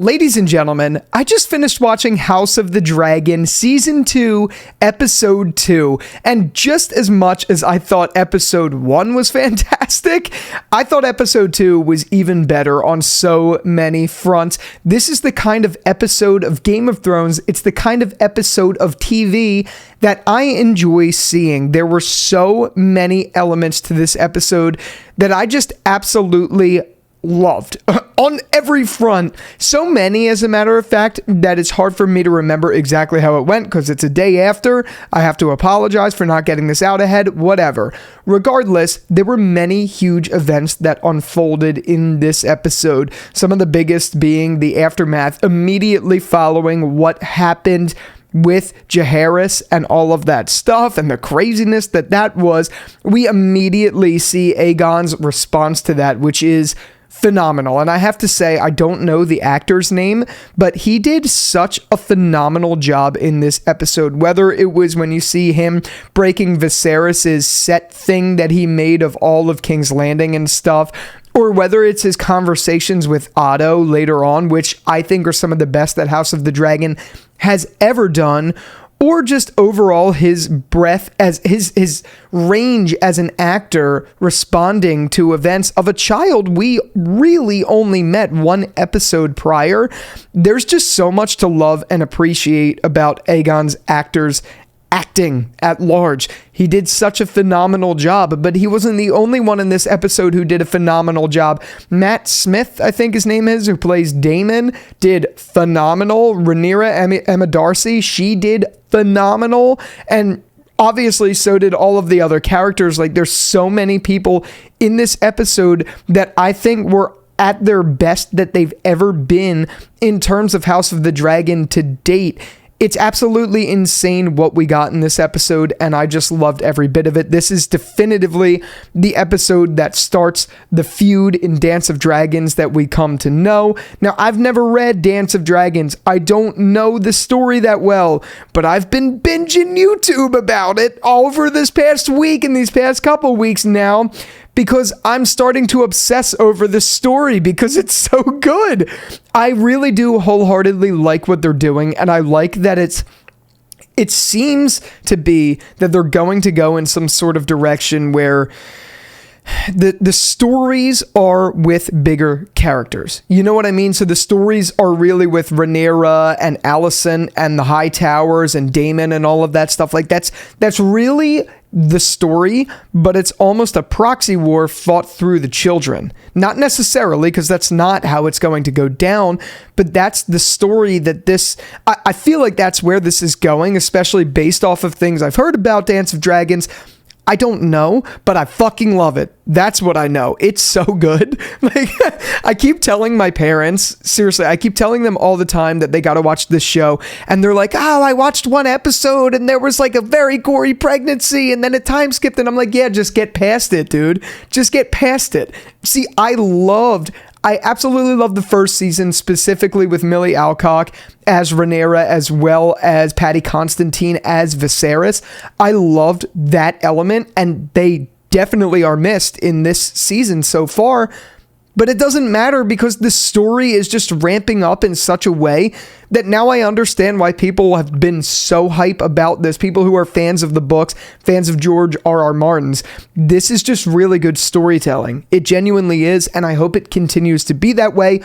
Ladies and gentlemen, I just finished watching House of the Dragon Season 2, Episode 2, and just as much as I thought Episode 1 was fantastic, I thought Episode 2 was even better on so many fronts. This is the kind of episode of Game of Thrones, it's the kind of episode of TV that I enjoy seeing. There were so many elements to this episode that I just absolutely loved on every front. So many, as a matter of fact, that it's hard for me to remember exactly how it went because it's a day after. I have to apologize for not getting this out ahead, whatever. Regardless, there were many huge events that unfolded in this episode. Some of the biggest being the aftermath immediately following what happened with Jaehaerys and all of that stuff and the craziness that was. We immediately see Aegon's response to that, which is phenomenal. And I have to say, I don't know the actor's name, but he did such a phenomenal job in this episode. Whether it was when you see him breaking Viserys's set thing that he made of all of King's Landing and stuff, or whether it's his conversations with Otto later on, which I think are some of the best that House of the Dragon has ever done, or just overall his breadth as his range as an actor responding to events of a child we really only met one episode prior. There's just so much to love and appreciate about Aegon's actors acting at large. He did such a phenomenal job, but he wasn't the only one in this episode who did a phenomenal job. Matt Smith, I think his name is, who plays Daemon, did phenomenal. Rhaenyra Emma Darcy, she did phenomenal. And obviously, so did all of the other characters. Like, there's so many people in this episode that I think were at their best that they've ever been in terms of House of the Dragon to date. It's absolutely insane what we got in this episode, and I just loved every bit of it. This is definitively the episode that starts the feud in Dance of Dragons that we come to know. Now, I've never read Dance of Dragons. I don't know the story that well, but I've been binging YouTube about it all over this past week and these past couple weeks now, because I'm starting to obsess over the story because it's so good. I really do wholeheartedly like what they're doing, and I like that it seems to be that they're going to go in some sort of direction where the stories are with bigger characters. You know what I mean? So the stories are really with Rhaenyra and Alicent and the High Towers and Daemon and all of that stuff. Like, that's really the story, but it's almost a proxy war fought through the children. Not necessarily, because that's not how it's going to go down, but that's the story that this... I feel like that's where this is going, especially based off of things I've heard about Dance of Dragons. I don't know, but I fucking love it. That's what I know. It's so good. Like, I keep telling my parents, seriously, I keep telling them all the time that they got to watch this show. And they're like, oh, I watched one episode and there was like a very gory pregnancy and then a time skipped. And I'm like, yeah, just get past it, dude. Just get past it. See, I absolutely love the first season, specifically with Millie Alcock as Rhaenyra, as well as Paddy Constantine as Viserys. I loved that element, and they definitely are missed in this season so far. But it doesn't matter because the story is just ramping up in such a way that now I understand why people have been so hype about this. People who are fans of the books, fans of George R.R. Martin's. This is just really good storytelling. It genuinely is, and I hope it continues to be that way.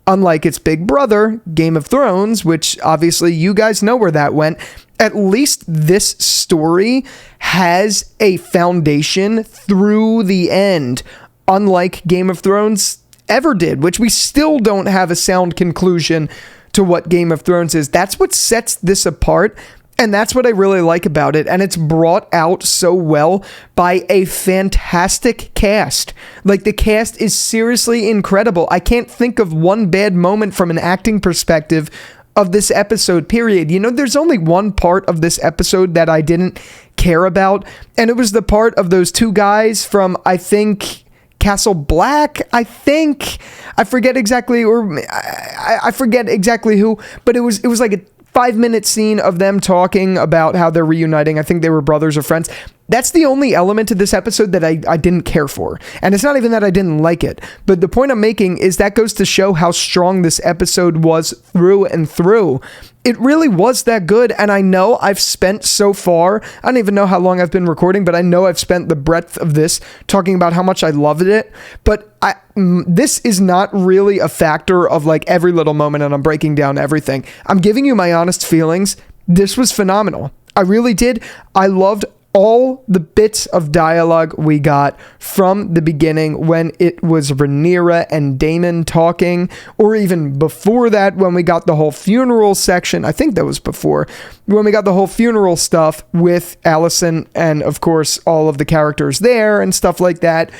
Unlike its big brother, Game of Thrones, which obviously you guys know where that went. At least this story has a foundation through the end, unlike Game of Thrones ever did, which we still don't have a sound conclusion to what Game of Thrones is. That's what sets this apart, and that's what I really like about it, and it's brought out so well by a fantastic cast. Like, the cast is seriously incredible. I can't think of one bad moment from an acting perspective of this episode, period. You know, there's only one part of this episode that I didn't care about, and it was the part of those two guys from, I think, Castle Black, I forget exactly, or I forget exactly who, but it was like a 5-minute scene of them talking about how they're reuniting. I think they were brothers or friends. That's the only element of this episode that I didn't care for. And it's not even that I didn't like it. But the point I'm making is that goes to show how strong this episode was through and through. It really was that good. And I know I've spent so far, I don't even know how long I've been recording, but I know I've spent the breadth of this talking about how much I loved it. But this is not really a factor of like every little moment and I'm breaking down everything. I'm giving you my honest feelings. This was phenomenal. I really did. I loved all the bits of dialogue we got from the beginning when it was Rhaenyra and Daemon talking, or even before that when we got the whole funeral section. I think that was before, when we got the whole funeral stuff with Alicent and, of course, all of the characters there and stuff like that.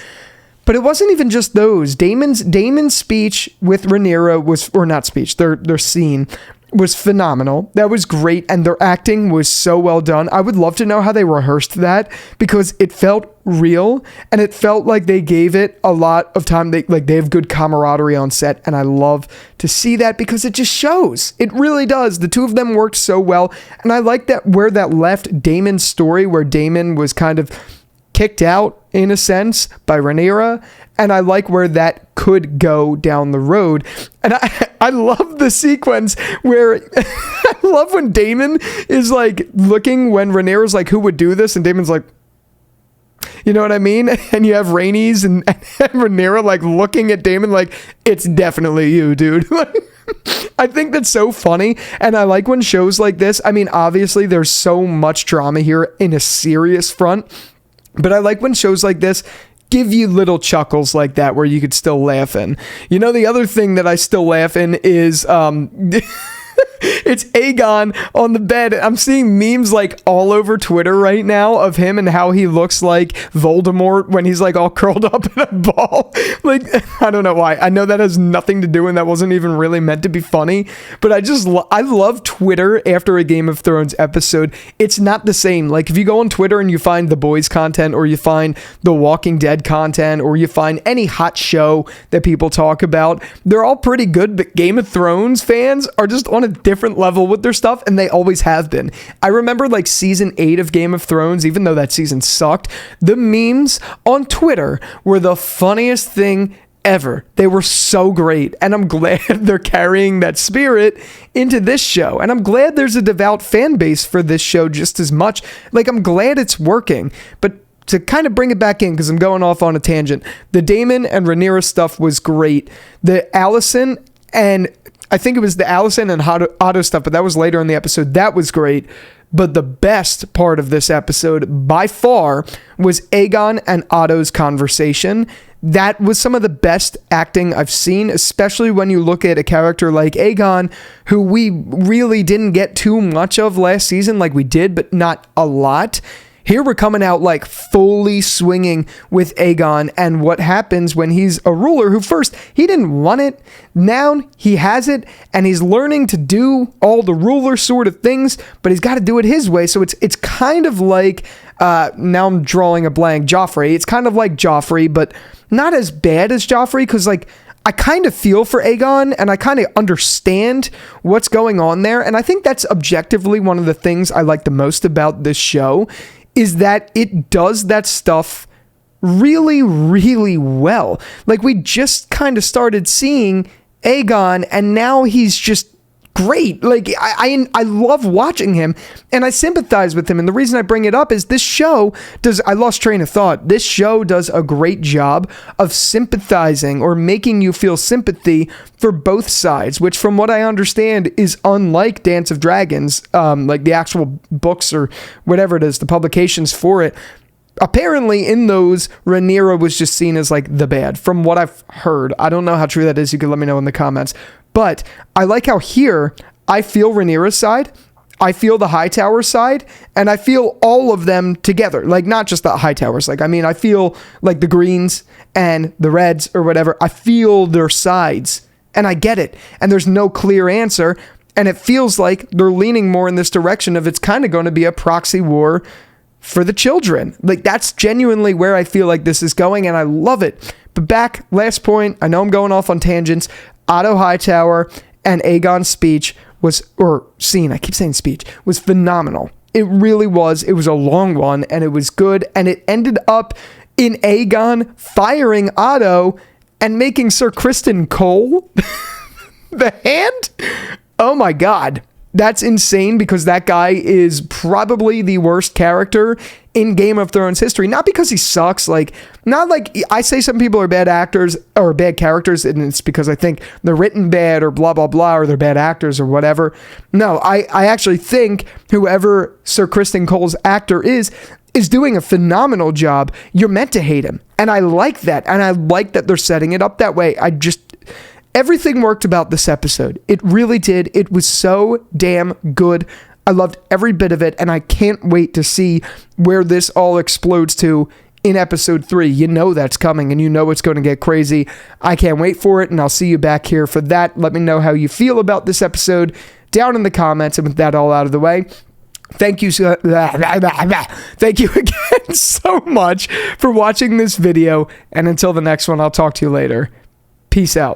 But it wasn't even just those. Daemon's speech with Rhaenyra was, or not speech, their scene was phenomenal. That was great, and their acting was so well done. I would love to know how they rehearsed that, because it felt real and it felt like they gave it a lot of time. They have good camaraderie on set, and I love to see that because it just shows. It really does. The two of them worked so well, and I like that where that left Daemon's story, where Daemon was kind of kicked out in a sense by Rhaenyra, and I like where that could go down the road. And I love the sequence where I love when Daemon is like looking when Rhaenyra's like, who would do this? And Daemon's like, you know what I mean? And you have Rhaenys and Rhaenyra like looking at Daemon like, it's definitely you, dude. I think that's so funny, and I like when shows like this, I mean, obviously there's so much drama here in a serious front, but I like when shows like this give you little chuckles like that where you could still laugh in. You know, the other thing that I still laugh in is it's Aegon on the bed. I'm seeing memes like all over Twitter right now of him and how he looks like Voldemort when he's like all curled up in a ball. Like, I don't know why. I know that has nothing to do and that wasn't even really meant to be funny, but I love Twitter after a Game of Thrones episode. It's not the same. Like, if you go on Twitter and you find The Boys content, or you find The Walking Dead content, or you find any hot show that people talk about, they're all pretty good, but Game of Thrones fans are just on a different level with their stuff, and they always have been. I remember like season 8 of Game of Thrones, even though that season sucked, the memes on Twitter were the funniest thing ever. They were so great, and I'm glad they're carrying that spirit into this show, and I'm glad there's a devout fan base for this show just as much. Like, I'm glad it's working. But to kind of bring it back in, because I'm going off on a tangent, the Daemon and Rhaenyra stuff was great. The Alicent and I think it was the Alicent and Otto stuff, but that was later in the episode. That was great. But the best part of this episode, by far, was Aegon and Otto's conversation. That was some of the best acting I've seen, especially when you look at a character like Aegon, who we really didn't get too much of last season, like we did, but not a lot. Here we're coming out like fully swinging with Aegon and what happens when he's a ruler who first, he didn't want it. Now he has it and he's learning to do all the ruler sort of things, but he's got to do it his way. So it's kind of like, now I'm drawing a blank, Joffrey. It's kind of like Joffrey, but not as bad as Joffrey, because like, I kind of feel for Aegon and I kind of understand what's going on there. And I think that's objectively one of the things I like the most about this show, is that it does that stuff really, really well. Like, we just kind of started seeing Aegon and now he's just great. Like, I love watching him and I sympathize with him. And the reason I bring it up is this show does, I lost train of thought. This show does a great job of sympathizing or making you feel sympathy for both sides, which from what I understand is unlike Dance of Dragons, like the actual books or whatever it is, the publications for it. Apparently in those, Rhaenyra was just seen as like the bad, from what I've heard. I don't know how true that is. You can let me know in the comments. But I like how here, I feel Rhaenyra's side, I feel the Hightower side, and I feel all of them together. Like, not just the Hightowers. Like, I mean, I feel like the Greens and the Reds or whatever. I feel their sides, and I get it. And there's no clear answer. And it feels like they're leaning more in this direction of it's kind of going to be a proxy war for the children. Like, that's genuinely where I feel like this is going, and I love it. But back, last point, I know I'm going off on tangents. Otto Hightower and Aegon's speech was, or scene, I keep saying speech, was phenomenal. It really was. It was a long one, and it was good, and it ended up in Aegon firing Otto and making Sir Criston Cole the Hand. Oh my god. That's insane, because that guy is probably the worst character in Game of Thrones history. Not because he sucks, not like I say some people are bad actors or bad characters, and it's because I think they're written bad or blah, blah, blah, or they're bad actors or whatever. No, I actually think whoever Sir Criston Cole's actor is doing a phenomenal job. You're meant to hate him. And I like that. And I like that they're setting it up that way. Everything worked about this episode. It really did. It was so damn good. I loved every bit of it, and I can't wait to see where this all explodes to in episode 3. You know that's coming, and you know it's going to get crazy. I can't wait for it, and I'll see you back here for that. Let me know how you feel about this episode down in the comments, and with that all out of the way, thank you again so much for watching this video, and until the next one, I'll talk to you later. Peace out.